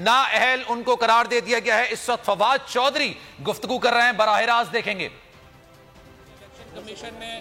नाअहल उनको करार दे दिया गया है। इस वक्त फवाद चौधरी गुफ्तगू कर रहे हैं, बराह रास्त देखेंगे। इलेक्शन कमीशन ने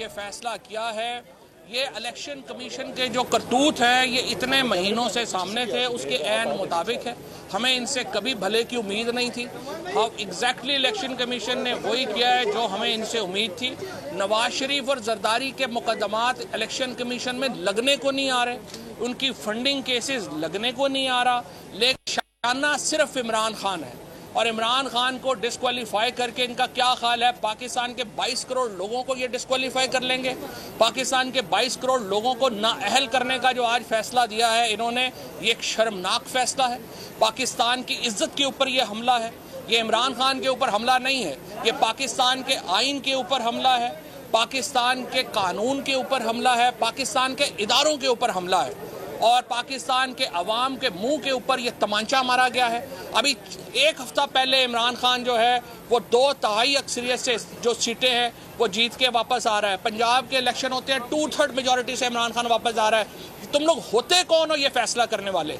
यह फैसला किया है। ये इलेक्शन कमीशन के जो करतूत हैं ये इतने महीनों से सामने थे, उसके ऐन मुताबिक है। हमें इनसे कभी भले की उम्मीद नहीं थी। अब एग्जैक्टली इलेक्शन कमीशन ने वही किया है जो हमें इनसे उम्मीद थी। नवाज शरीफ और जरदारी के मुकदमात इलेक्शन कमीशन में लगने को नहीं आ रहे, उनकी फंडिंग केसेस लगने को नहीं आ रहा, लेकिन शाना सिर्फ इमरान खान है। और इमरान खान को डिस्क्वालीफाई करके इनका क्या ख्याल है? पाकिस्तान के 22 करोड़ लोगों को ये डिस्क्वालीफाई कर लेंगे। पाकिस्तान के 22 करोड़ लोगों को नाअहल करने का जो आज फैसला दिया है इन्होंने, ये एक शर्मनाक फैसला है। पाकिस्तान की इज्जत के ऊपर ये हमला है। ये इमरान खान के ऊपर हमला नहीं है, ये पाकिस्तान के आइन के ऊपर हमला है, पाकिस्तान के कानून के ऊपर हमला है, पाकिस्तान के इदारों के ऊपर हमला है और पाकिस्तान के अवाम के मुंह के ऊपर ये तमांचा मारा गया है। अभी एक हफ्ता पहले इमरान खान जो है वो 2/3 अक्सरियत से जो सीटें हैं वो जीत के वापस आ रहा है। पंजाब के इलेक्शन होते हैं, 2/3 मेजॉरिटी से इमरान खान वापस आ रहा है। तुम लोग होते कौन हो ये फैसला करने वाले?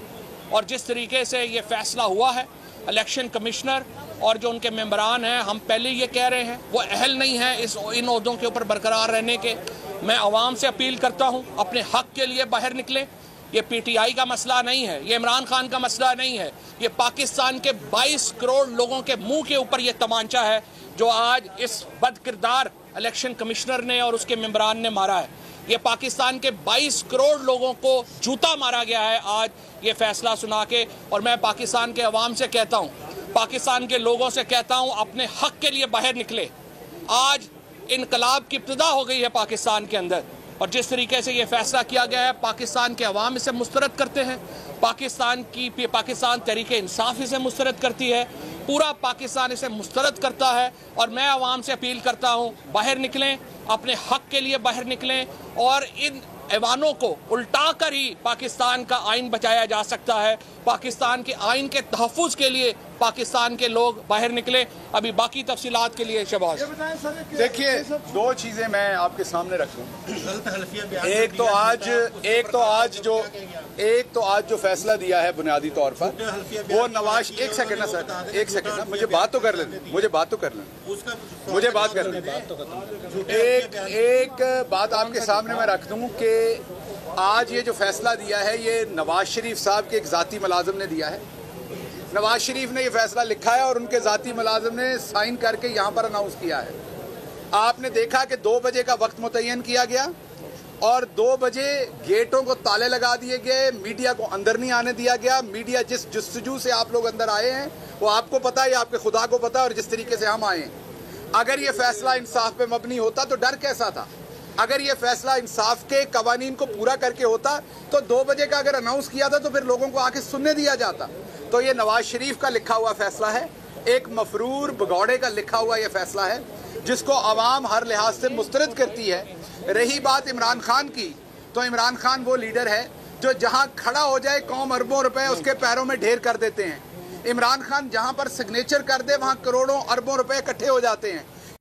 और जिस तरीके से ये फैसला हुआ है, इलेक्शन कमिश्नर और जो उनके मेंबरान हैं, हम पहले ये कह रहे हैं वो अहल नहीं है इन ओहदों के ऊपर बरकरार रहने के। मैं अवाम से अपील करता हूँ अपने हक के लिए बाहर निकलें। ये पीटीआई का मसला नहीं है, ये इमरान खान का मसला नहीं है, ये पाकिस्तान के 22 करोड़ लोगों के मुंह के ऊपर ये तमांचा है जो आज इस बदकिरदार इलेक्शन कमिश्नर ने और उसके मेंबरान ने मारा है। ये पाकिस्तान के 22 करोड़ लोगों को जूता मारा गया है आज ये फैसला सुना के। और मैं पाकिस्तान के अवाम से कहता हूँ, पाकिस्तान के लोगों से कहता हूँ, अपने हक के लिए बाहर निकले। आज इनकलाब की इब्तिदा हो गई है पाकिस्तान के अंदर और जिस तरीके से ये फैसला किया गया है, पाकिस्तान के अवाम इसे मुस्तरद करते हैं, पाकिस्तान तहरीके इंसाफ इसे मुस्तरद करती है, पूरा पाकिस्तान इसे मुस्तरद करता है। और मैं अवाम से अपील करता हूँ बाहर निकलें, अपने हक के लिए बाहर निकलें और इन ऐवानों को उल्टा कर ही पाकिस्तान का आइन बचाया जा सकता है। पाकिस्तान के आइन के तहफ़्फ़ुज़ के लिए पाकिस्तान के लोग बाहर निकले। अभी बाकी तफसीलात के लिए शहबाज। देखिए, 2 चीज़ें मैं आपके सामने रखूं। एक तो आज जो फैसला दिया है बुनियादी तौर पर वो नवाज, एक सेकंड ना सर, एक सेकंड ना, मुझे बात तो कर लें। एक बात आपके सामने मैं रख दूं कि आज ये जो फैसला दिया है ये नवाज शरीफ साहब के एक ज़ाती मुलाजिम ने दिया है। नवाज शरीफ ने ये फैसला लिखा है और उनके ज़ाती मुलाजिम ने साइन करके यहाँ पर अनाउंस किया है। आपने देखा कि 2 बजे का वक्त मुतय्यन किया गया और 2 बजे गेटों को ताले लगा दिए गए, मीडिया को अंदर नहीं आने दिया गया। मीडिया जिस जस्तजू से आप लोग अंदर आए हैं वो आपको पता है, आपके खुदा को पता है, और जिस तरीके से हम आए हैं। अगर ये फैसला इंसाफ पे मबनी होता तो डर कैसा था? अगर ये फैसला इंसाफ के कवानीन को पूरा करके होता तो 2 बजे का अगर अनाउंस किया था तो फिर लोगों को आके सुनने दिया जाता। तो ये नवाज शरीफ का लिखा हुआ फैसला है, एक मफरूर भगौड़े का लिखा हुआ ये फैसला है जिसको आवाम हर लिहाज से मुस्तरद करती है। रही बात इमरान खान की, तो इमरान खान वो लीडर है जो जहां खड़ा हो जाए कौम अरबों रुपए उसके पैरों में ढेर कर देते हैं। इमरान खान जहां पर सिग्नेचर कर दे वहां करोड़ों अरबों रुपए इकट्ठे हो जाते हैं।